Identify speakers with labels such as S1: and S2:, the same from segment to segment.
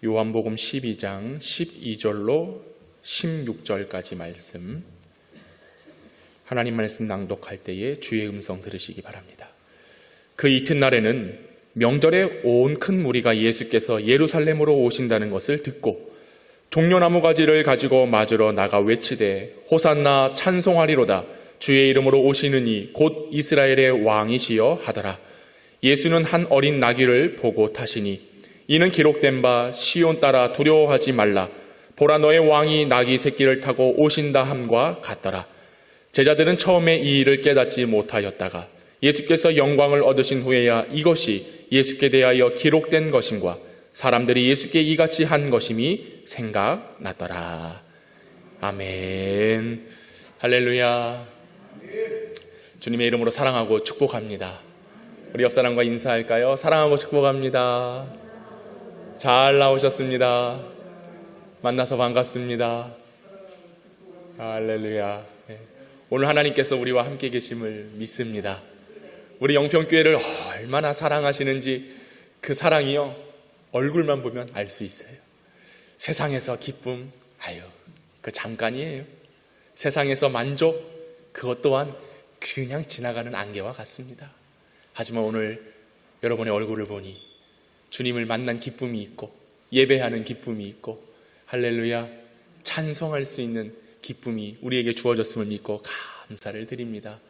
S1: 요한복음 12장 12절로 16절까지 말씀, 하나님 말씀 낭독할 때에 주의 음성 들으시기 바랍니다. 그 이튿날에는 명절에 온 큰 무리가 예수께서 예루살렘으로 오신다는 것을 듣고 종려나무 가지를 가지고 맞으러 나가 외치되 호산나 찬송하리로다. 주의 이름으로 오시는 이 곧 이스라엘의 왕이시여 하더라. 예수는 한 어린 나귀를 보고 타시니 이는 기록된 바 시온 따라 두려워하지 말라. 보라 너의 왕이 나귀 새끼를 타고 오신다 함과 같더라. 제자들은 처음에 이 일을 깨닫지 못하였다가 예수께서 영광을 얻으신 후에야 이것이 예수께 대하여 기록된 것임과 사람들이 예수께 이같이 한 것임이 생각났더라. 아멘. 할렐루야. 주님의 이름으로 사랑하고 축복합니다. 우리 옆사람과 인사할까요? 사랑하고 축복합니다. 잘 나오셨습니다. 만나서 반갑습니다. 할렐루야. 오늘 하나님께서 우리와 함께 계심을 믿습니다. 우리 영평교회를 얼마나 사랑하시는지 그 사랑이요, 얼굴만 보면 알 수 있어요. 세상에서 기쁨, 그 잠깐이에요. 세상에서 만족, 그것 또한 그냥 지나가는 안개와 같습니다. 하지만 오늘 여러분의 얼굴을 보니 주님을 만난 기쁨이 있고 예배하는 기쁨이 있고 할렐루야 찬송할 수 있는 기쁨이 우리에게 주어졌음을 믿고 감사를 드립니다.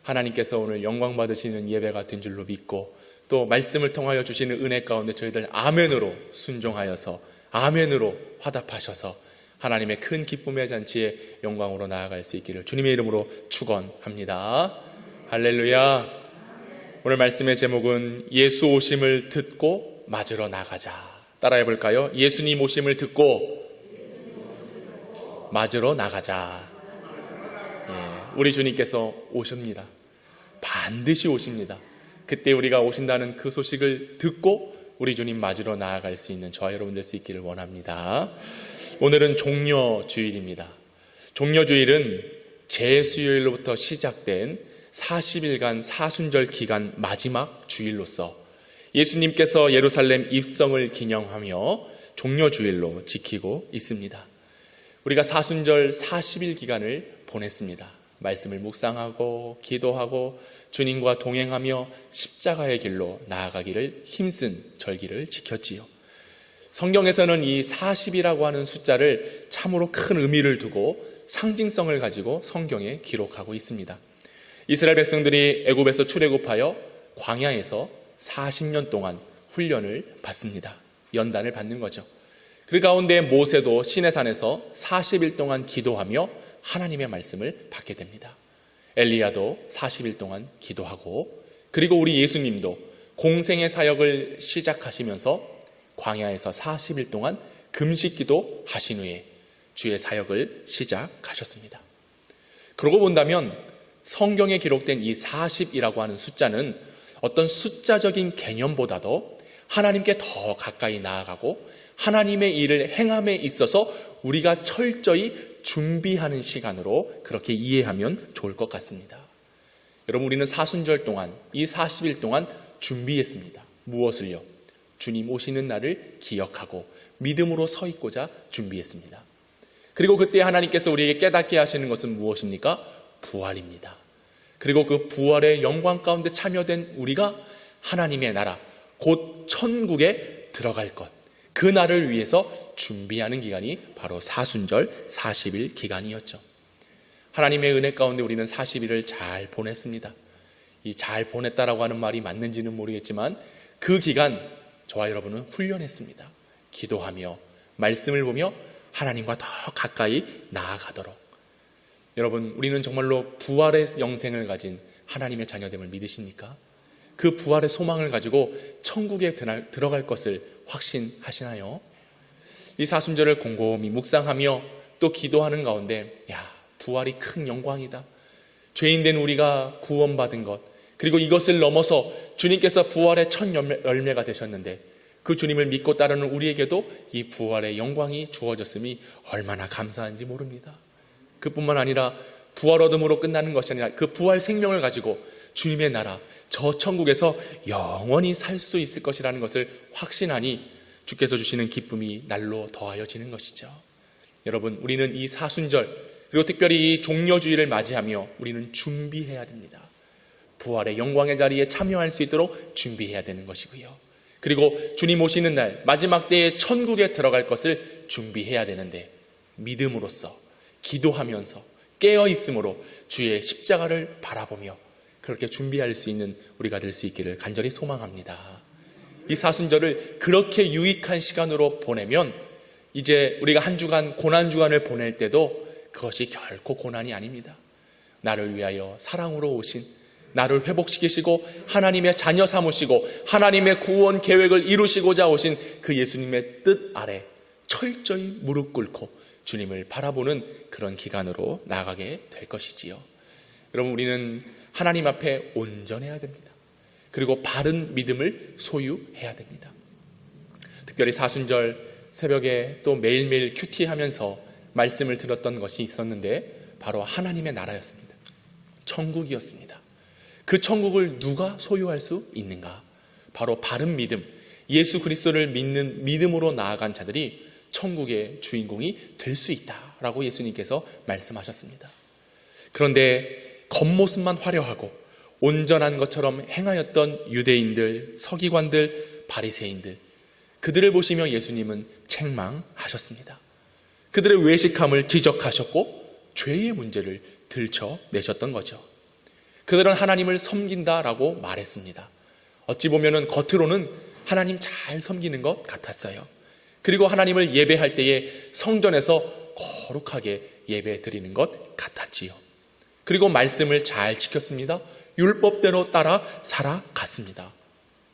S1: 하나님께서 오늘 영광 받으시는 예배가 된 줄로 믿고 또 말씀을 통하여 주시는 은혜 가운데 저희들 아멘으로 순종하여서 아멘으로 화답하셔서 하나님의 큰 기쁨의 잔치에 영광으로 나아갈 수 있기를 주님의 이름으로 축원합니다. 할렐루야. 오늘 말씀의 제목은 예수 오심을 듣고 맞으러 나가자. 따라해 볼까요? 예수님 오심을 듣고 맞으러 나가자. 우리 주님께서 오십니다. 반드시 오십니다. 그때 우리가 오신다는 그 소식을 듣고 우리 주님 맞으러 나아갈 수 있는 저와 여러분 될 수 있기를 원합니다. 오늘은 종려주일입니다. 종려주일은 제수요일로부터 시작된 40일간 사순절 기간 마지막 주일로서 예수님께서 예루살렘 입성을 기념하며 종려주일로 지키고 있습니다. 우리가 사순절 40일 기간을 보냈습니다. 말씀을 묵상하고 기도하고 주님과 동행하며 십자가의 길로 나아가기를 힘쓴 절기를 지켰지요. 성경에서는 이 40이라고 하는 숫자를 참으로 큰 의미를 두고 상징성을 가지고 성경에 기록하고 있습니다. 이스라엘 백성들이 애굽에서 출애굽하여 광야에서 40년 동안 훈련을 받습니다. 연단을 받는 거죠. 그 가운데 모세도 시내산에서 40일 동안 기도하며 하나님의 말씀을 받게 됩니다. 엘리야도 40일 동안 기도하고, 그리고 우리 예수님도 공생의 사역을 시작하시면서 광야에서 40일 동안 금식기도 하신 후에 주의 사역을 시작하셨습니다. 그러고 본다면 성경에 기록된 이 40이라고 하는 숫자는 어떤 숫자적인 개념보다도 하나님께 더 가까이 나아가고 하나님의 일을 행함에 있어서 우리가 철저히 준비하는 시간으로 그렇게 이해하면 좋을 것 같습니다. 여러분, 우리는 사순절 동안 이 40일 동안 준비했습니다. 무엇을요? 주님 오시는 날을 기억하고 믿음으로 서 있고자 준비했습니다. 그리고 그때 하나님께서 우리에게 깨닫게 하시는 것은 무엇입니까? 부활입니다. 그리고 그 부활의 영광 가운데 참여된 우리가 하나님의 나라, 곧 천국에 들어갈 것, 그 날을 위해서 준비하는 기간이 바로 사순절 40일 기간이었죠. 하나님의 은혜 가운데 우리는 40일을 잘 보냈습니다. 이 잘 보냈다라고 하는 말이 맞는지는 모르겠지만 그 기간 저와 여러분은 훈련했습니다. 기도하며 말씀을 보며 하나님과 더 가까이 나아가도록. 여러분, 우리는 정말로 부활의 영생을 가진 하나님의 자녀됨을 믿으십니까? 그 부활의 소망을 가지고 천국에 들어갈 것을 확신하시나요? 이 사순절을 곰곰이 묵상하며 또 기도하는 가운데 부활이 큰 영광이다. 죄인된 우리가 구원받은 것, 그리고 이것을 넘어서 주님께서 부활의 첫 열매가 되셨는데 그 주님을 믿고 따르는 우리에게도 이 부활의 영광이 주어졌음이 얼마나 감사한지 모릅니다. 그뿐만 아니라 부활 얻음으로 끝나는 것이 아니라 그 부활 생명을 가지고 주님의 나라, 저 천국에서 영원히 살 수 있을 것이라는 것을 확신하니 주께서 주시는 기쁨이 날로 더하여지는 것이죠. 여러분, 우리는 이 사순절 그리고 특별히 이 종려주일을 맞이하며 우리는 준비해야 됩니다. 부활의 영광의 자리에 참여할 수 있도록 준비해야 되는 것이고요. 그리고 주님 오시는 날 마지막 때에 천국에 들어갈 것을 준비해야 되는데 믿음으로써 기도하면서 깨어있음으로 주의 십자가를 바라보며 그렇게 준비할 수 있는 우리가 될 수 있기를 간절히 소망합니다. 이 사순절을 그렇게 유익한 시간으로 보내면 이제 우리가 한 주간 고난주간을 보낼 때도 그것이 결코 고난이 아닙니다. 나를 위하여 사랑으로 오신, 나를 회복시키시고 하나님의 자녀 삼으시고 하나님의 구원 계획을 이루시고자 오신 그 예수님의 뜻 아래 철저히 무릎 꿇고 주님을 바라보는 그런 기간으로 나아가게 될 것이지요. 여러분, 우리는 하나님 앞에 온전해야 됩니다. 그리고 바른 믿음을 소유해야 됩니다. 특별히 사순절 새벽에 또 매일매일 큐티하면서 말씀을 들었던 것이 있었는데 바로 하나님의 나라였습니다. 천국이었습니다. 그 천국을 누가 소유할 수 있는가? 바로 바른 믿음, 예수 그리스도를 믿는 믿음으로 나아간 자들이 천국의 주인공이 될 수 있다라고 예수님께서 말씀하셨습니다. 그런데 겉모습만 화려하고 온전한 것처럼 행하였던 유대인들, 서기관들, 바리새인들, 그들을 보시며 예수님은 책망하셨습니다. 그들의 외식함을 지적하셨고 죄의 문제를 들춰내셨던 거죠. 그들은 하나님을 섬긴다라고 말했습니다. 어찌 보면 겉으로는 하나님 잘 섬기는 것 같았어요. 그리고 하나님을 예배할 때에 성전에서 거룩하게 예배 드리는 것 같았지요. 그리고 말씀을 잘 지켰습니다. 율법대로 따라 살아갔습니다.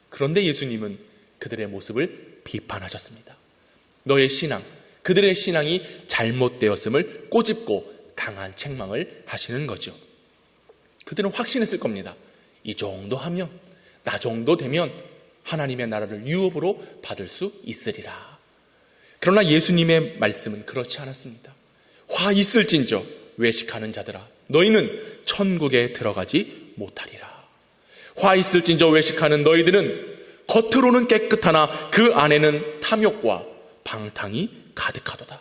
S1: 그런데 예수님은 그들의 모습을 비판하셨습니다. 너의 신앙, 그들의 신앙이 잘못되었음을 꼬집고 강한 책망을 하시는 거죠. 그들은 확신했을 겁니다. 이 정도 하면, 나 정도 되면 하나님의 나라를 유업으로 받을 수 있으리라. 그러나 예수님의 말씀은 그렇지 않았습니다. 화 있을진저 외식하는 자들아, 너희는 천국에 들어가지 못하리라. 화 있을진저 외식하는 너희들은 겉으로는 깨끗하나 그 안에는 탐욕과 방탕이 가득하도다.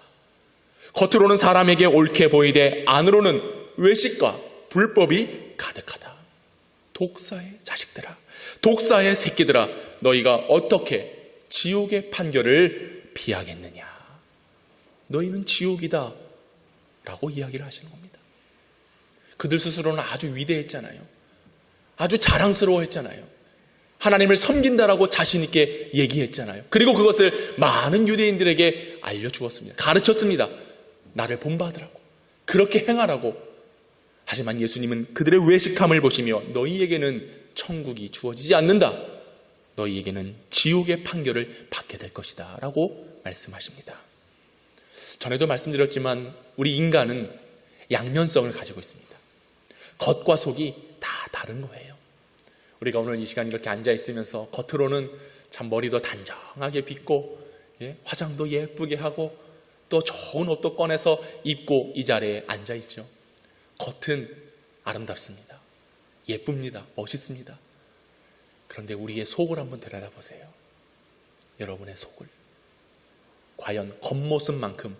S1: 겉으로는 사람에게 옳게 보이되 안으로는 외식과 불법이 가득하다. 독사의 자식들아, 독사의 새끼들아, 너희가 어떻게 지옥의 판결을 피하겠느냐. 너희는 지옥이다 라고 이야기를 하시는 겁니다. 그들 스스로는 아주 위대했잖아요. 아주 자랑스러워했잖아요. 하나님을 섬긴다라고 자신 있게 얘기했잖아요. 그리고 그것을 많은 유대인들에게 알려주었습니다. 가르쳤습니다. 나를 본받으라고, 그렇게 행하라고. 하지만 예수님은 그들의 외식함을 보시며 너희에게는 천국이 주어지지 않는다. 너희에게는 지옥의 판결을 받게 될 것이다 라고 말씀하십니다. 전에도 말씀드렸지만 우리 인간은 양면성을 가지고 있습니다. 겉과 속이 다 다른 거예요. 우리가 오늘 이 시간 이렇게 앉아 있으면서 겉으로는 참 머리도 단정하게 빗고 화장도 예쁘게 하고 또 좋은 옷도 꺼내서 입고 이 자리에 앉아 있죠. 겉은 아름답습니다. 예쁩니다. 멋있습니다. 그런데 우리의 속을 한번 들여다보세요. 여러분의 속을. 과연 겉모습만큼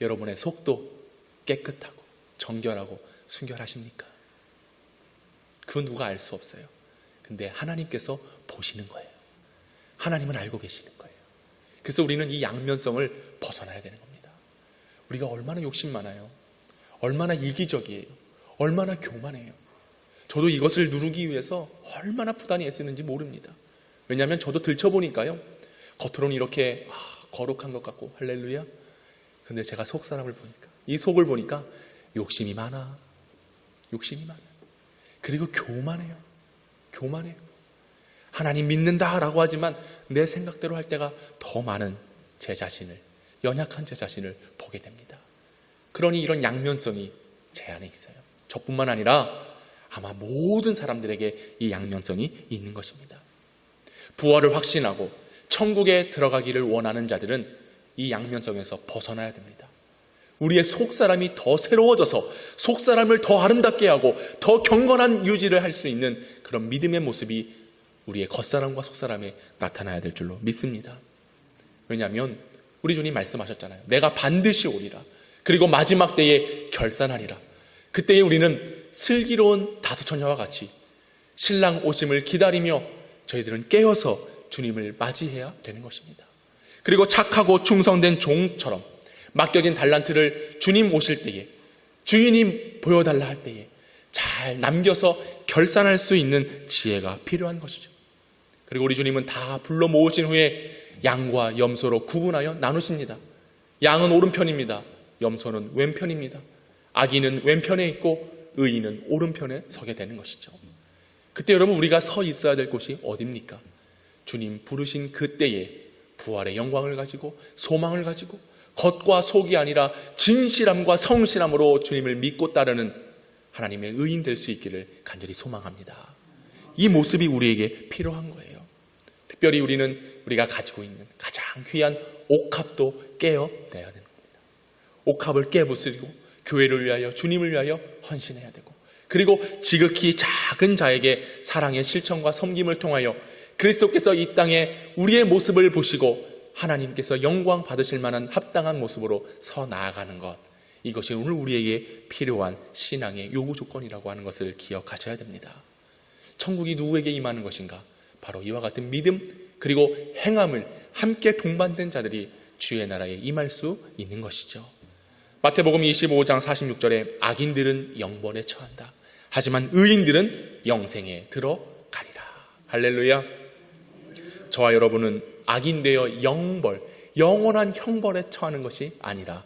S1: 여러분의 속도 깨끗하고 정결하고 순결하십니까? 그 누가 알 수 없어요. 근데 하나님께서 보시는 거예요. 하나님은 알고 계시는 거예요. 그래서 우리는 이 양면성을 벗어나야 되는 겁니다. 우리가 얼마나 욕심 많아요. 얼마나 이기적이에요. 얼마나 교만해요. 저도 이것을 누르기 위해서 얼마나 부단히 애쓰는지 모릅니다. 왜냐하면 저도 들춰보니까요, 겉으로는 이렇게 거룩한 것 같고 할렐루야. 근데 제가 속 사람을 보니까, 이 속을 보니까 욕심이 많아. 욕심이 많아요. 그리고 교만해요. 교만해요. 하나님 믿는다라고 하지만 내 생각대로 할 때가 더 많은 제 자신을, 연약한 제 자신을 보게 됩니다. 그러니 이런 양면성이 제 안에 있어요. 저뿐만 아니라 아마 모든 사람들에게 이 양면성이 있는 것입니다. 부활을 확신하고 천국에 들어가기를 원하는 자들은 이 양면성에서 벗어나야 됩니다. 우리의 속사람이 더 새로워져서 속사람을 더 아름답게 하고 더 경건한 유지를 할 수 있는 그런 믿음의 모습이 우리의 겉사람과 속사람에 나타나야 될 줄로 믿습니다. 왜냐하면 우리 주님 말씀하셨잖아요. 내가 반드시 오리라. 그리고 마지막 때에 결산하리라. 그때에 우리는 슬기로운 다섯 처녀와 같이 신랑 오심을 기다리며 저희들은 깨어서 주님을 맞이해야 되는 것입니다. 그리고 착하고 충성된 종처럼 맡겨진 달란트를 주님 오실 때에, 주인이 보여달라 할 때에 잘 남겨서 결산할 수 있는 지혜가 필요한 것이죠. 그리고 우리 주님은 다 불러 모으신 후에 양과 염소로 구분하여 나누십니다. 양은 오른편입니다. 염소는 왼편입니다. 악인은 왼편에 있고 의인은 오른편에 서게 되는 것이죠. 그때 여러분, 우리가 서 있어야 될 곳이 어디입니까? 주님 부르신 그때에 부활의 영광을 가지고 소망을 가지고 겉과 속이 아니라 진실함과 성실함으로 주님을 믿고 따르는 하나님의 의인 될 수 있기를 간절히 소망합니다. 이 모습이 우리에게 필요한 거예요. 특별히 우리가 가지고 있는 가장 귀한 옥합도 깨어내야 되는 겁니다. 옥합을 깨부수고 교회를 위하여, 주님을 위하여 헌신해야 되고, 그리고 지극히 작은 자에게 사랑의 실천과 섬김을 통하여 그리스도께서 이 땅에 우리의 모습을 보시고 하나님께서 영광 받으실 만한 합당한 모습으로 서 나아가는 것, 이것이 오늘 우리에게 필요한 신앙의 요구 조건이라고 하는 것을 기억하셔야 됩니다. 천국이 누구에게 임하는 것인가? 바로 이와 같은 믿음 그리고 행함을 함께 동반된 자들이 주의 나라에 임할 수 있는 것이죠. 마태복음 25장 46절에 악인들은 영벌에 처한다. 하지만 의인들은 영생에 들어가리라. 할렐루야. 저와 여러분은 악인 되어 영벌, 영원한 형벌에 처하는 것이 아니라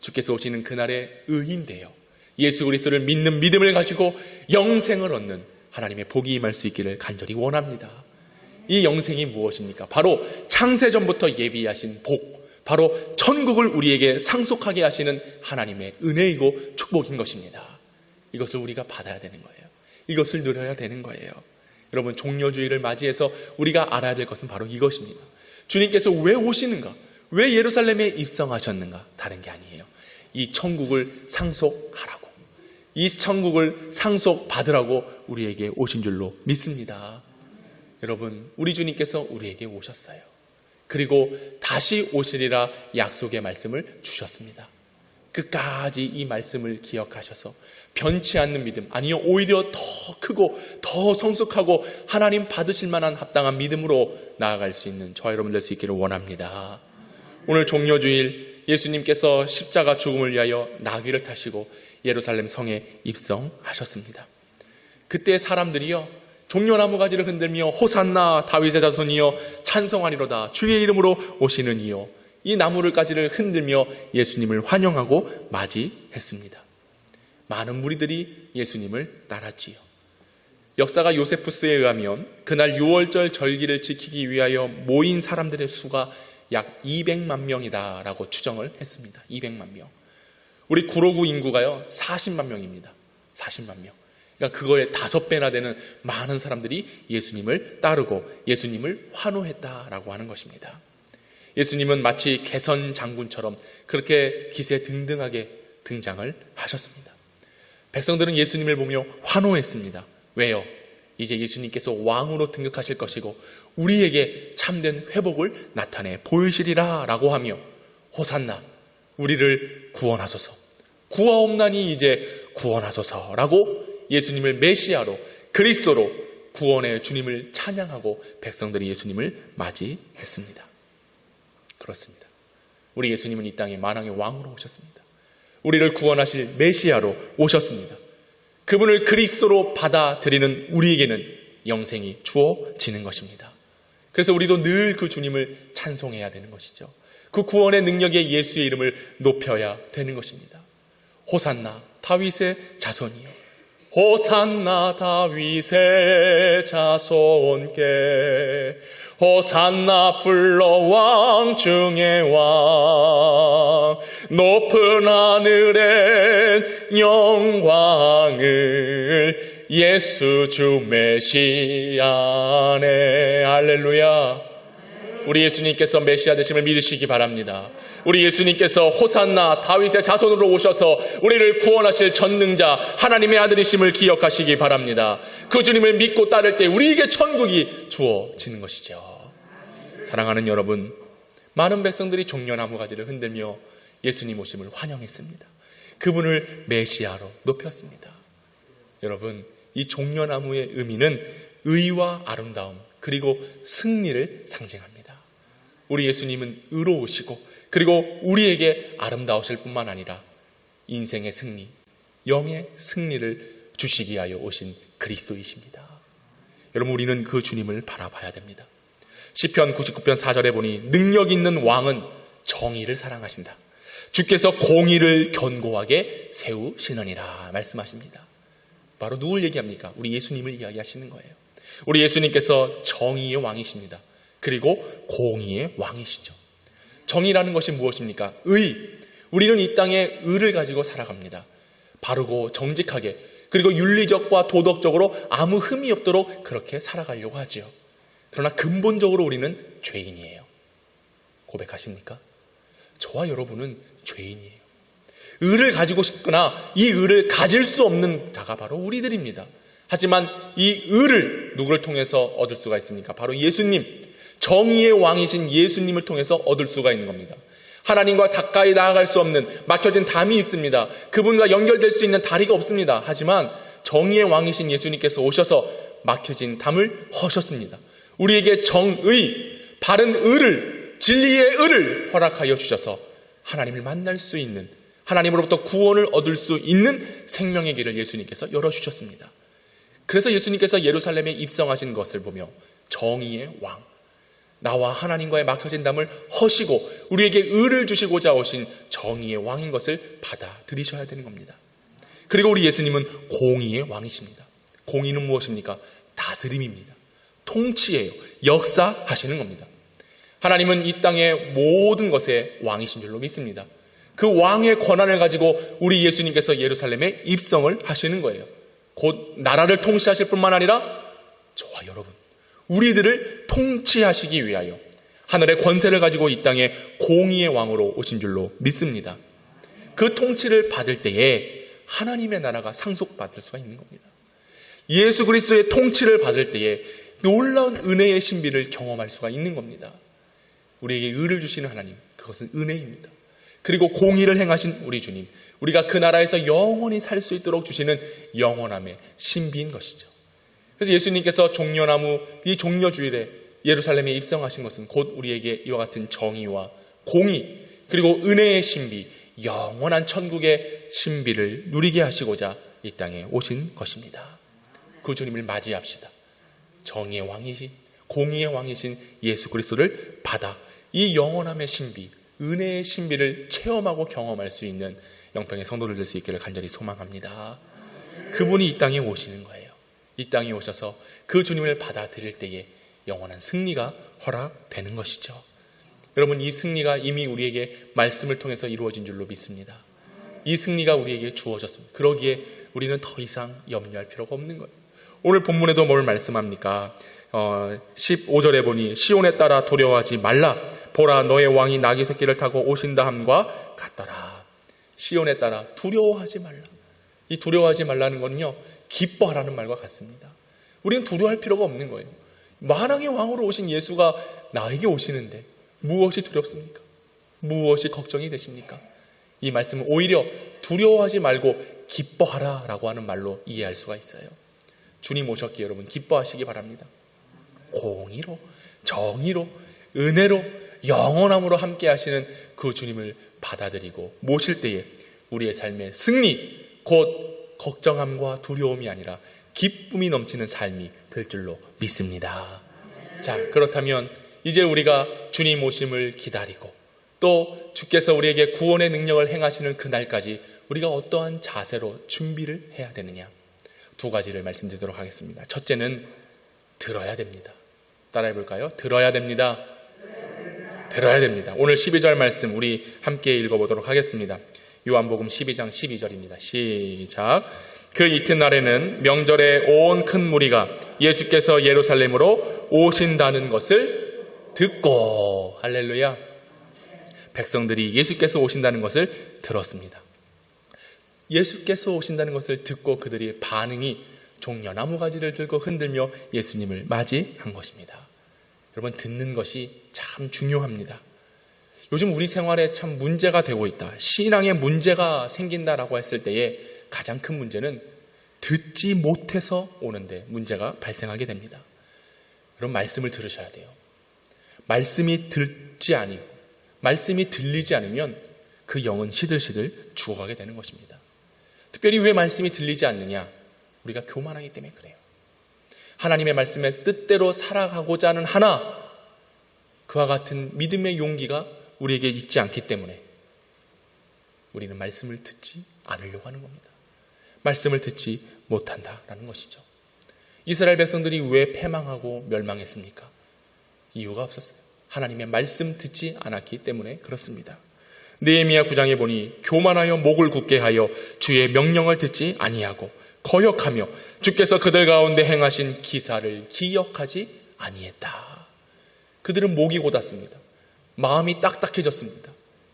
S1: 주께서 오시는 그날에 의인 되어 예수 그리스도를 믿는 믿음을 가지고 영생을 얻는 하나님의 복이 임할 수 있기를 간절히 원합니다. 이 영생이 무엇입니까? 바로 창세전부터 예비하신 복, 바로 천국을 우리에게 상속하게 하시는 하나님의 은혜이고 축복인 것입니다. 이것을 우리가 받아야 되는 거예요. 이것을 누려야 되는 거예요. 여러분, 종려주의를 맞이해서 우리가 알아야 될 것은 바로 이것입니다. 주님께서 왜 오시는가? 왜 예루살렘에 입성하셨는가? 다른 게 아니에요. 이 천국을 상속하라고, 이 천국을 상속받으라고 우리에게 오신 줄로 믿습니다. 여러분, 우리 주님께서 우리에게 오셨어요. 그리고 다시 오시리라 약속의 말씀을 주셨습니다. 끝까지 이 말씀을 기억하셔서 변치 않는 믿음, 아니요 오히려 더 크고 더 성숙하고 하나님 받으실 만한 합당한 믿음으로 나아갈 수 있는 저와 여러분 될 수 있기를 원합니다. 오늘 종려주일 예수님께서 십자가 죽음을 위하여 나귀를 타시고 예루살렘 성에 입성하셨습니다. 그때 사람들이요 종려나무 가지를 흔들며 호산나 다윗의 자손이여 찬송하리로다 주의 이름으로 오시는 이여, 이 나무를 가지를 흔들며 예수님을 환영하고 맞이했습니다. 많은 무리들이 예수님을 따랐지요. 역사가 요세푸스에 의하면 그날 6월절 절기를 지키기 위하여 모인 사람들의 수가 약 200만 명이다 라고 추정을 했습니다. 200만 명. 우리 구로구 인구가요 40만 명입니다. 40만 명. 그러니까 그거의 5배나 되는 많은 사람들이 예수님을 따르고 예수님을 환호했다라고 하는 것입니다. 예수님은 마치 개선 장군처럼 그렇게 기세 등등하게 등장을 하셨습니다. 백성들은 예수님을 보며 환호했습니다. 왜요? 이제 예수님께서 왕으로 등극하실 것이고 우리에게 참된 회복을 나타내 보이시리라 라고 하며 호산나 우리를 구원하소서, 구하옵나니 이제 구원하소서 라고 예수님을 메시아로 그리스도로 구원의 주님을 찬양하고 백성들이 예수님을 맞이했습니다. 그렇습니다. 우리 예수님은 이 땅에 만왕의 왕으로 오셨습니다. 우리를 구원하실 메시아로 오셨습니다. 그분을 그리스도로 받아들이는 우리에게는 영생이 주어지는 것입니다. 그래서 우리도 늘 그 주님을 찬송해야 되는 것이죠. 그 구원의 능력에 예수의 이름을 높여야 되는 것입니다. 호산나 다윗의 자손이요, 호산나 다윗의 자손께, 호산나 불러 왕 중의 왕, 높은 하늘엔 영광을 예수 주 메시아네. 할렐루야. 우리 예수님께서 메시아 되심을 믿으시기 바랍니다. 우리 예수님께서 호산나 다윗의 자손으로 오셔서 우리를 구원하실 전능자 하나님의 아들이심을 기억하시기 바랍니다. 그 주님을 믿고 따를 때 우리에게 천국이 주어지는 것이죠. 사랑하는 여러분, 많은 백성들이 종려나무 가지를 흔들며 예수님 오심을 환영했습니다. 그분을 메시아로 높였습니다. 여러분, 이 종려나무의 의미는 의와 아름다움 그리고 승리를 상징합니다. 우리 예수님은 의로우시고 그리고 우리에게 아름다우실 뿐만 아니라 인생의 승리, 영의 승리를 주시기 위하여 오신 그리스도이십니다. 여러분, 우리는 그 주님을 바라봐야 됩니다. 시편 99편 4절에 보니 능력 있는 왕은 정의를 사랑하신다. 주께서 공의를 견고하게 세우시느니라 말씀하십니다. 바로 누굴 얘기합니까? 우리 예수님을 이야기하시는 거예요. 우리 예수님께서 정의의 왕이십니다. 그리고 공의의 왕이시죠. 정의라는 것이 무엇입니까? 의. 우리는 이 땅에 의를 가지고 살아갑니다. 바르고 정직하게 그리고 윤리적과 도덕적으로 아무 흠이 없도록 그렇게 살아가려고 하죠. 그러나 근본적으로 우리는 죄인이에요. 고백하십니까? 저와 여러분은 죄인이에요. 의를 가지고 싶거나 이 의를 가질 수 없는 자가 바로 우리들입니다. 하지만 이 의를 누구를 통해서 얻을 수가 있습니까? 바로 예수님, 정의의 왕이신 예수님을 통해서 얻을 수가 있는 겁니다. 하나님과 가까이 나아갈 수 없는 막혀진 담이 있습니다. 그분과 연결될 수 있는 다리가 없습니다. 하지만 정의의 왕이신 예수님께서 오셔서 막혀진 담을 허셨습니다. 우리에게 정의, 바른 의를, 진리의 의를 허락하여 주셔서 하나님을 만날 수 있는, 하나님으로부터 구원을 얻을 수 있는 생명의 길을 예수님께서 열어주셨습니다. 그래서 예수님께서 예루살렘에 입성하신 것을 보며 정의의 왕, 나와 하나님과의 막혀진 담을 허시고 우리에게 의를 주시고자 오신 정의의 왕인 것을 받아들이셔야 되는 겁니다. 그리고 우리 예수님은 공의의 왕이십니다. 공의는 무엇입니까? 다스림입니다. 통치예요. 역사하시는 겁니다. 하나님은 이 땅의 모든 것의 왕이신 줄로 믿습니다. 그 왕의 권한을 가지고 우리 예수님께서 예루살렘에 입성을 하시는 거예요. 곧 나라를 통치하실 뿐만 아니라 저와 여러분, 우리들을 통치하시기 위하여 하늘의 권세를 가지고 이 땅에 공의의 왕으로 오신 줄로 믿습니다. 그 통치를 받을 때에 하나님의 나라가 상속받을 수가 있는 겁니다. 예수 그리스도의 통치를 받을 때에 놀라운 은혜의 신비를 경험할 수가 있는 겁니다. 우리에게 의를 주시는 하나님, 그것은 은혜입니다. 그리고 공의를 행하신 우리 주님, 우리가 그 나라에서 영원히 살 수 있도록 주시는 영원함의 신비인 것이죠. 그래서 예수님께서 종려나무, 이 종려주일에 예루살렘에 입성하신 것은 곧 우리에게 이와 같은 정의와 공의, 그리고 은혜의 신비, 영원한 천국의 신비를 누리게 하시고자 이 땅에 오신 것입니다. 그 주님을 맞이합시다. 정의의 왕이신, 공의의 왕이신 예수 그리스도를 받아 이 영원함의 신비, 은혜의 신비를 체험하고 경험할 수 있는 영평의 성도들 될 수 있기를 간절히 소망합니다. 그분이 이 땅에 오시는 거예요. 이 땅에 오셔서 그 주님을 받아들일 때에 영원한 승리가 허락되는 것이죠. 여러분, 이 승리가 이미 우리에게 말씀을 통해서 이루어진 줄로 믿습니다. 이 승리가 우리에게 주어졌습니다. 그러기에 우리는 더 이상 염려할 필요가 없는 거예요. 오늘 본문에도 뭘 말씀합니까? 15절에 보니 시온에 따라 두려워하지 말라. 보라, 너의 왕이 나귀 새끼를 타고 오신다 함과 같더라. 시온에 따라 두려워하지 말라. 이 두려워하지 말라는 건요, 기뻐하라는 말과 같습니다. 우리는 두려워할 필요가 없는 거예요. 만왕의 왕으로 오신 예수가 나에게 오시는데 무엇이 두렵습니까? 무엇이 걱정이 되십니까? 이 말씀은 오히려 두려워하지 말고 기뻐하라 라고 하는 말로 이해할 수가 있어요. 주님 오셨기에 여러분 기뻐하시기 바랍니다. 공의로, 정의로, 은혜로, 영원함으로 함께 하시는 그 주님을 받아들이고 모실 때에 우리의 삶의 승리, 곧 걱정함과 두려움이 아니라 기쁨이 넘치는 삶이 될 줄로 믿습니다. 자, 그렇다면 이제 우리가 주님 오심을 기다리고 또 주께서 우리에게 구원의 능력을 행하시는 그날까지 우리가 어떠한 자세로 준비를 해야 되느냐, 두 가지를 말씀드리도록 하겠습니다. 첫째는 들어야 됩니다. 따라해 볼까요? 들어야 됩니다. 들어야 됩니다. 오늘 12절 말씀 우리 함께 읽어보도록 하겠습니다. 요한복음 12장 12절입니다. 시작. 그 이튿날에는 명절에 온 큰 무리가 예수께서 예루살렘으로 오신다는 것을 듣고, 할렐루야, 백성들이 예수께서 오신다는 것을 들었습니다. 예수께서 오신다는 것을 듣고 그들의 반응이 종려나무 가지를 들고 흔들며 예수님을 맞이한 것입니다. 여러분, 듣는 것이 참 중요합니다. 요즘 우리 생활에 참 문제가 되고 있다, 신앙에 문제가 생긴다라고 했을 때에 가장 큰 문제는 듣지 못해서 오는데 문제가 발생하게 됩니다. 그럼 말씀을 들으셔야 돼요. 말씀이 말씀이 들리지 않으면 그 영은 시들시들 죽어가게 되는 것입니다. 특별히 왜 말씀이 들리지 않느냐? 우리가 교만하기 때문에 그래요. 하나님의 말씀의 뜻대로 살아가고자 하는 그와 같은 믿음의 용기가 우리에게 있지 않기 때문에 우리는 말씀을 듣지 않으려고 하는 겁니다. 말씀을 듣지 못한다라는 것이죠. 이스라엘 백성들이 왜 패망하고 멸망했습니까? 이유가 없었어요. 하나님의 말씀 듣지 않았기 때문에 그렇습니다. 느헤미야 9장에 보니 교만하여 목을 굳게 하여 주의 명령을 듣지 아니하고 거역하며 주께서 그들 가운데 행하신 기사를 기억하지 아니했다. 그들은 목이 곧았습니다. 마음이 딱딱해졌습니다.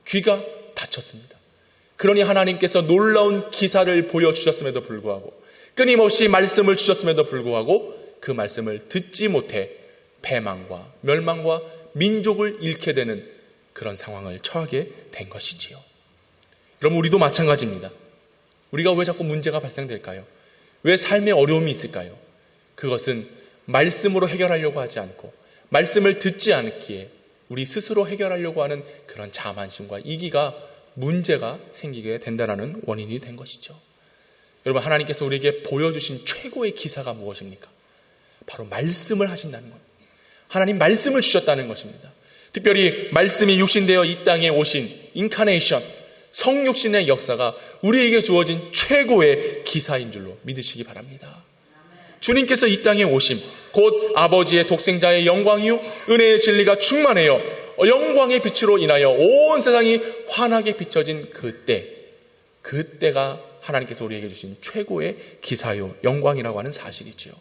S1: 귀가 닫혔습니다. 그러니 하나님께서 놀라운 기사를 보여주셨음에도 불구하고, 끊임없이 말씀을 주셨음에도 불구하고 그 말씀을 듣지 못해 패망과 멸망과 민족을 잃게 되는 그런 상황을 처하게 된 것이지요. 그럼 우리도 마찬가지입니다. 우리가 왜 자꾸 문제가 발생될까요? 왜 삶에 어려움이 있을까요? 그것은 말씀으로 해결하려고 하지 않고 말씀을 듣지 않기에 우리 스스로 해결하려고 하는 그런 자만심과 이기가 문제가 생기게 된다는 원인이 된 것이죠. 여러분, 하나님께서 우리에게 보여주신 최고의 기사가 무엇입니까? 바로 말씀을 하신다는 것. 하나님 말씀을 주셨다는 것입니다. 특별히 말씀이 육신되어 이 땅에 오신 인카네이션, 성육신의 역사가 우리에게 주어진 최고의 기사인 줄로 믿으시기 바랍니다. 주님께서 이 땅에 오심, 곧 아버지의 독생자의 영광이요 은혜의 진리가 충만하여 영광의 빛으로 인하여 온 세상이 환하게 비춰진 그때가 하나님께서 우리에게 주신 최고의 기사요 영광이라고 하는 사실이지요.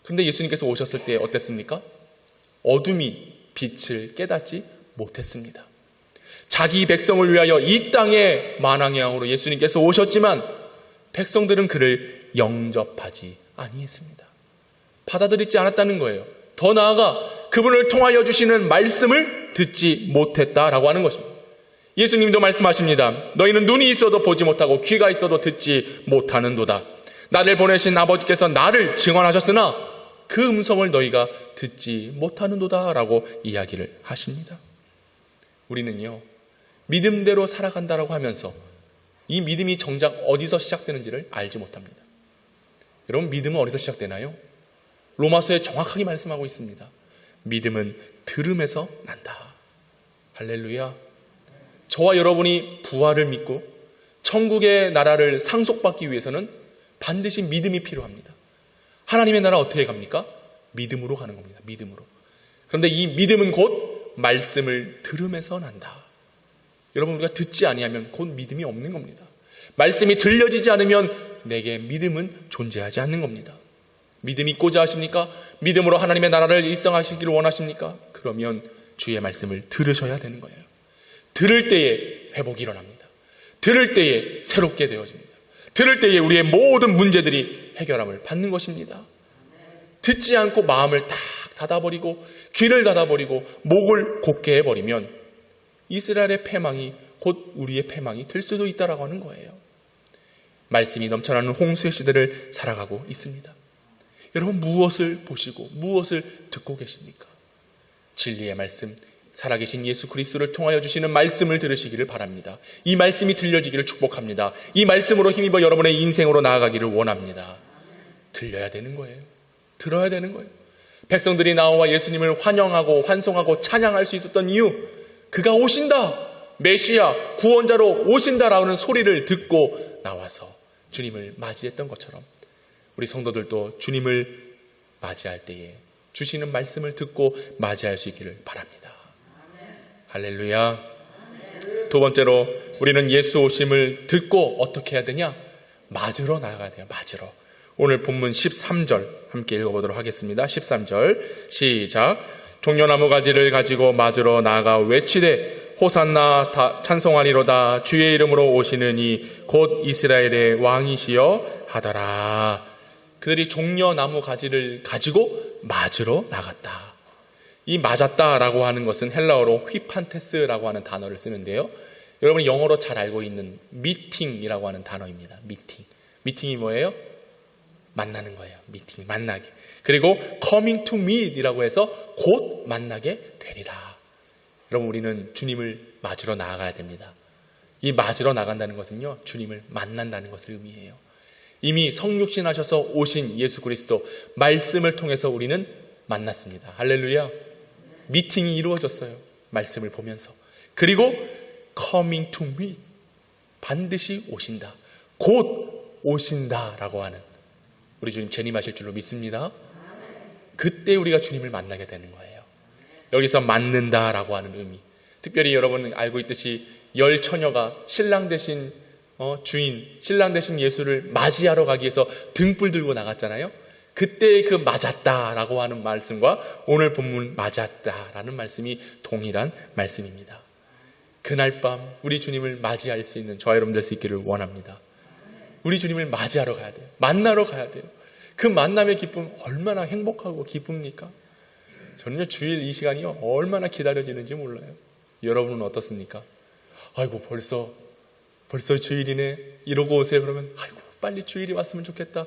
S1: 그런데 예수님께서 오셨을 때 어땠습니까? 어둠이 빛을 깨닫지 못했습니다. 자기 백성을 위하여 이 땅에 만왕의 양으로 예수님께서 오셨지만 백성들은 그를 영접하지 아니했습니다. 받아들이지 않았다는 거예요. 더 나아가 그분을 통하여 주시는 말씀을 듣지 못했다라고 하는 것입니다. 예수님도 말씀하십니다. 너희는 눈이 있어도 보지 못하고 귀가 있어도 듣지 못하는도다. 나를 보내신 아버지께서 나를 증언하셨으나 그 음성을 너희가 듣지 못하는도다 라고 이야기를 하십니다. 우리는요, 믿음대로 살아간다라고 하면서 이 믿음이 정작 어디서 시작되는지를 알지 못합니다. 여러분, 믿음은 어디서 시작되나요? 로마서에 정확하게 말씀하고 있습니다. 믿음은 들음에서 난다. 할렐루야. 저와 여러분이 부활을 믿고 천국의 나라를 상속받기 위해서는 반드시 믿음이 필요합니다. 하나님의 나라 어떻게 갑니까? 믿음으로 가는 겁니다. 믿음으로. 그런데 이 믿음은 곧 말씀을 들음에서 난다. 여러분, 우리가 듣지 아니하면 곧 믿음이 없는 겁니다. 말씀이 들려지지 않으면 내게 믿음은 존재하지 않는 겁니다. 믿음 있고자 하십니까? 믿음으로 하나님의 나라를 일성하시기를 원하십니까? 그러면 주의 말씀을 들으셔야 되는 거예요. 들을 때에 회복이 일어납니다. 들을 때에 새롭게 되어집니다. 들을 때에 우리의 모든 문제들이 해결함을 받는 것입니다. 듣지 않고 마음을 딱 닫아버리고 귀를 닫아버리고 목을 곧게 해버리면 이스라엘의 패망이 곧 우리의 패망이 될 수도 있다라고 하는 거예요. 말씀이 넘쳐나는 홍수의 시대를 살아가고 있습니다. 여러분, 무엇을 보시고 무엇을 듣고 계십니까? 진리의 말씀, 살아계신 예수 그리스도를 통하여 주시는 말씀을 들으시기를 바랍니다. 이 말씀이 들려지기를 축복합니다. 이 말씀으로 힘입어 여러분의 인생으로 나아가기를 원합니다. 들려야 되는 거예요. 들어야 되는 거예요. 백성들이 나와 예수님을 환영하고 환송하고 찬양할 수 있었던 이유, 그가 오신다, 메시아 구원자로 오신다라는 소리를 듣고 나와서 주님을 맞이했던 것처럼 우리 성도들도 주님을 맞이할 때에 주시는 말씀을 듣고 맞이할 수 있기를 바랍니다. 할렐루야. 두 번째로 우리는 예수 오심을 듣고 어떻게 해야 되냐? 맞으러 나아가야 돼요. 맞으러. 오늘 본문 13절 함께 읽어보도록 하겠습니다. 13절 시작. 종려나무 가지를 가지고 맞으러 나아가 외치되 호산나 찬송하리로다. 주의 이름으로 오시는 이 곧 이스라엘의 왕이시여 하더라. 그들이 종려나무 가지를 가지고 맞으러 나갔다. 이 맞았다라고 하는 것은 헬라어로 휘판테스라고 하는 단어를 쓰는데요. 여러분이 영어로 잘 알고 있는 미팅이라고 하는 단어입니다. 미팅이 뭐예요? 만나는 거예요. 미팅, 만나게. 그리고 coming to meet이라고 해서 곧 만나게 되리라. 여러분, 우리는 주님을 맞으러 나아가야 됩니다. 이 맞으러 나간다는 것은요, 주님을 만난다는 것을 의미해요. 이미 성육신하셔서 오신 예수 그리스도 말씀을 통해서 우리는 만났습니다. 할렐루야. 미팅이 이루어졌어요. 말씀을 보면서. 그리고 coming to me, 반드시 오신다, 곧 오신다라고 하는, 우리 주님 재림하실 줄로 믿습니다. 그때 우리가 주님을 만나게 되는 거예요. 여기서 맞는다라고 하는 의미, 특별히 여러분 알고 있듯이 열 처녀가 신랑 대신 주인, 신랑 대신 예수를 맞이하러 가기 위해서 등불 들고 나갔잖아요. 그때 그 맞았다라고 하는 말씀과 오늘 본문 맞았다라는 말씀이 동일한 말씀입니다. 그날 밤 우리 주님을 맞이할 수 있는 저와 여러분 될 수 있기를 원합니다. 우리 주님을 맞이하러 가야 돼요. 만나러 가야 돼요. 그 만남의 기쁨 얼마나 행복하고 기쁩니까? 저는요, 주일 이 시간이요, 얼마나 기다려지는지 몰라요. 여러분은 어떻습니까? 아이고, 벌써 주일이네, 이러고 오세요. 그러면 아이고, 빨리 주일이 왔으면 좋겠다,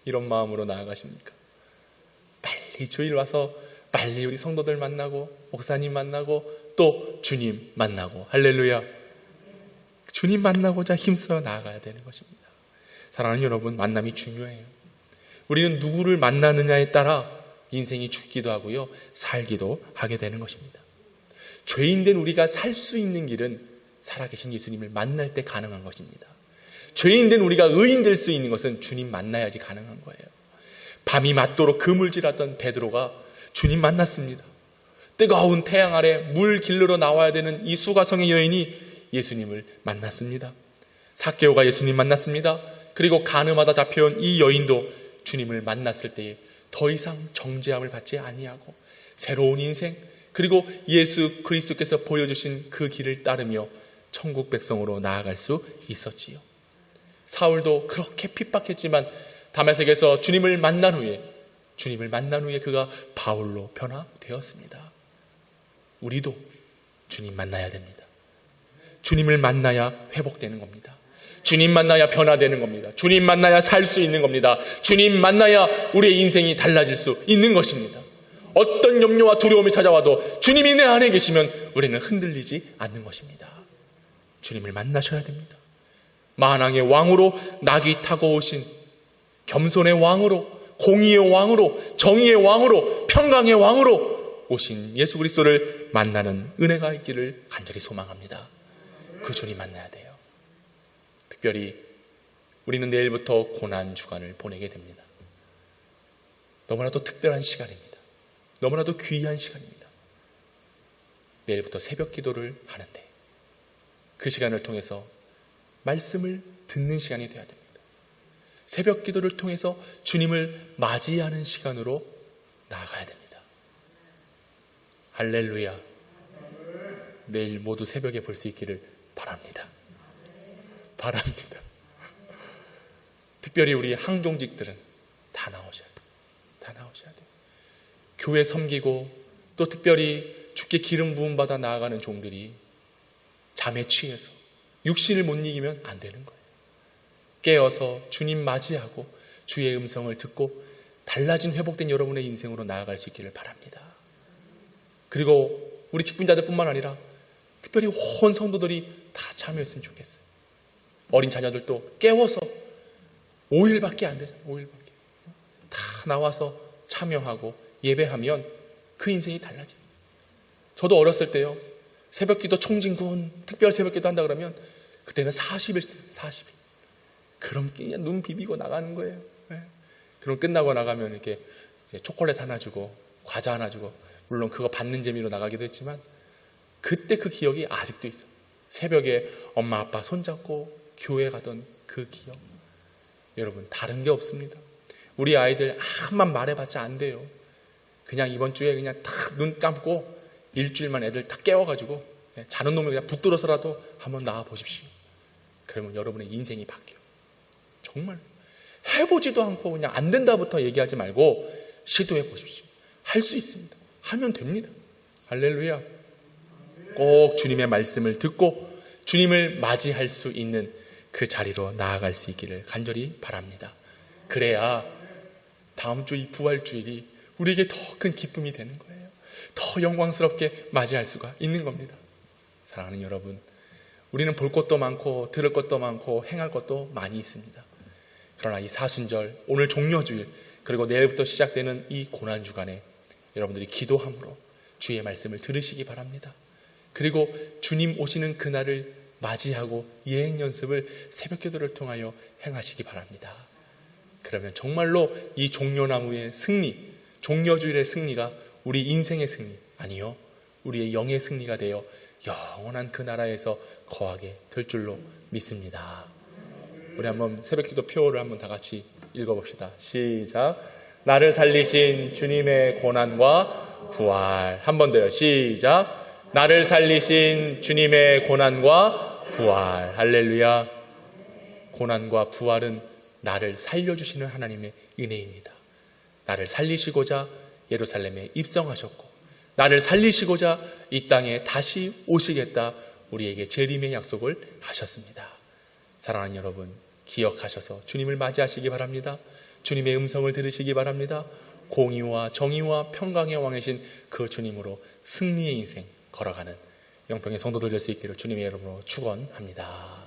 S1: 이런 마음으로 나아가십니까? 빨리 주일 와서 빨리 우리 성도들 만나고 목사님 만나고 또 주님 만나고, 할렐루야, 주님 만나고자 힘써 나아가야 되는 것입니다. 사랑하는 여러분, 만남이 중요해요. 우리는 누구를 만나느냐에 따라 인생이 죽기도 하고요, 살기도 하게 되는 것입니다. 죄인된 우리가 살 수 있는 길은 살아계신 예수님을 만날 때 가능한 것입니다. 죄인된 우리가 의인 될 수 있는 것은 주님 만나야지 가능한 거예요. 밤이 맞도록 그물질하던 베드로가 주님 만났습니다. 뜨거운 태양 아래 물 길르러 나와야 되는 이 수가성의 여인이 예수님을 만났습니다. 삭개오가 예수님 만났습니다. 그리고 간음하다 잡혀온 이 여인도 주님을 만났을 때에 더 이상 정죄함을 받지 아니하고 새로운 인생, 그리고 예수 그리스도께서 보여주신 그 길을 따르며 천국 백성으로 나아갈 수 있었지요. 사울도 그렇게 핍박했지만 다메섹에서 주님을 만난 후에 그가 바울로 변화되었습니다. 우리도 주님 만나야 됩니다. 주님을 만나야 회복되는 겁니다. 주님 만나야 변화되는 겁니다. 주님 만나야 살 수 있는 겁니다. 주님 만나야 우리의 인생이 달라질 수 있는 것입니다. 어떤 염려와 두려움이 찾아와도 주님이 내 안에 계시면 우리는 흔들리지 않는 것입니다. 주님을 만나셔야 됩니다. 만왕의 왕으로 낙이 타고 오신, 겸손의 왕으로, 공의의 왕으로, 정의의 왕으로, 평강의 왕으로 오신 예수 그리스도를 만나는 은혜가 있기를 간절히 소망합니다. 그 주님 만나야 돼요. 특별히 우리는 내일부터 고난 주간을 보내게 됩니다. 너무나도 특별한 시간입니다. 너무나도 귀한 시간입니다. 내일부터 새벽 기도를 하는데 그 시간을 통해서 말씀을 듣는 시간이 되어야 됩니다. 새벽 기도를 통해서 주님을 맞이하는 시간으로 나아가야 됩니다. 할렐루야. 내일 모두 새벽에 볼 수 있기를 바랍니다. 특별히 우리 항종직들은 다 나오셔야 돼요. 다 나오셔야 돼요. 교회 섬기고 또 특별히 주께 기름 부음 받아 나아가는 종들이 잠에 취해서 육신을 못 이기면 안 되는 거예요. 깨어서 주님 맞이하고 주의 음성을 듣고 달라진 회복된 여러분의 인생으로 나아갈 수 있기를 바랍니다. 그리고 우리 직분자들뿐만 아니라 특별히 온 성도들이 다 참여했으면 좋겠어요. 어린 자녀들도 깨워서 5일밖에 안 되잖아요. 5일밖에. 다 나와서 참여하고 예배하면 그 인생이 달라집니다. 저도 어렸을 때요, 새벽기도 총진군 특별 새벽기도 한다 그러면 그때는 40일. 그럼 그냥 눈 비비고 나가는 거예요. 네. 그럼 끝나고 나가면 이렇게 초콜릿 하나 주고 과자 하나 주고, 물론 그거 받는 재미로 나가기도 했지만 그때 그 기억이 아직도 있어요. 새벽에 엄마 아빠 손잡고 교회 가던 그 기억. 여러분, 다른 게 없습니다. 우리 아이들 암만 말해봤자 안 돼요. 그냥 이번 주에 그냥 딱 눈 감고 일주일만 애들 딱 깨워가지고 자는 놈을 그냥 붙들어서라도 한번 나와 보십시오. 그러면 여러분의 인생이 바뀌어요. 정말 해보지도 않고 그냥 안 된다부터 얘기하지 말고 시도해 보십시오. 할 수 있습니다. 하면 됩니다. 할렐루야. 꼭 주님의 말씀을 듣고 주님을 맞이할 수 있는 그 자리로 나아갈 수 있기를 간절히 바랍니다. 그래야 다음 주 이 부활주일이 우리에게 더 큰 기쁨이 되는 거예요. 더 영광스럽게 맞이할 수가 있는 겁니다. 사랑하는 여러분, 우리는 볼 것도 많고 들을 것도 많고 행할 것도 많이 있습니다. 그러나 이 사순절, 오늘 종려주일, 그리고 내일부터 시작되는 이 고난주간에 여러분들이 기도함으로 주의 말씀을 들으시기 바랍니다. 그리고 주님 오시는 그날을 맞이하고 예행 연습을 새벽 기도를 통하여 행하시기 바랍니다. 그러면 정말로 이 종려나무의 승리, 종려주일의 승리가 우리 인생의 승리, 아니요, 우리의 영의 승리가 되어 영원한 그 나라에서 거하게 될 줄로 믿습니다. 우리 한번 새벽 기도 표를 한번 다 같이 읽어봅시다. 시작. 나를 살리신 주님의 고난과 부활. 한 번 더요. 시작. 나를 살리신 주님의 고난과 부활. 할렐루야. 고난과 부활은 나를 살려주시는 하나님의 은혜입니다. 나를 살리시고자 예루살렘에 입성하셨고, 나를 살리시고자 이 땅에 다시 오시겠다 우리에게 재림의 약속을 하셨습니다. 사랑하는 여러분, 기억하셔서 주님을 맞이하시기 바랍니다. 주님의 음성을 들으시기 바랍니다. 공의와 정의와 평강의 왕이신 그 주님으로 승리의 인생 걸어가는 영평의 성도들 될 수 있기를 주님의 이름으로 축원합니다.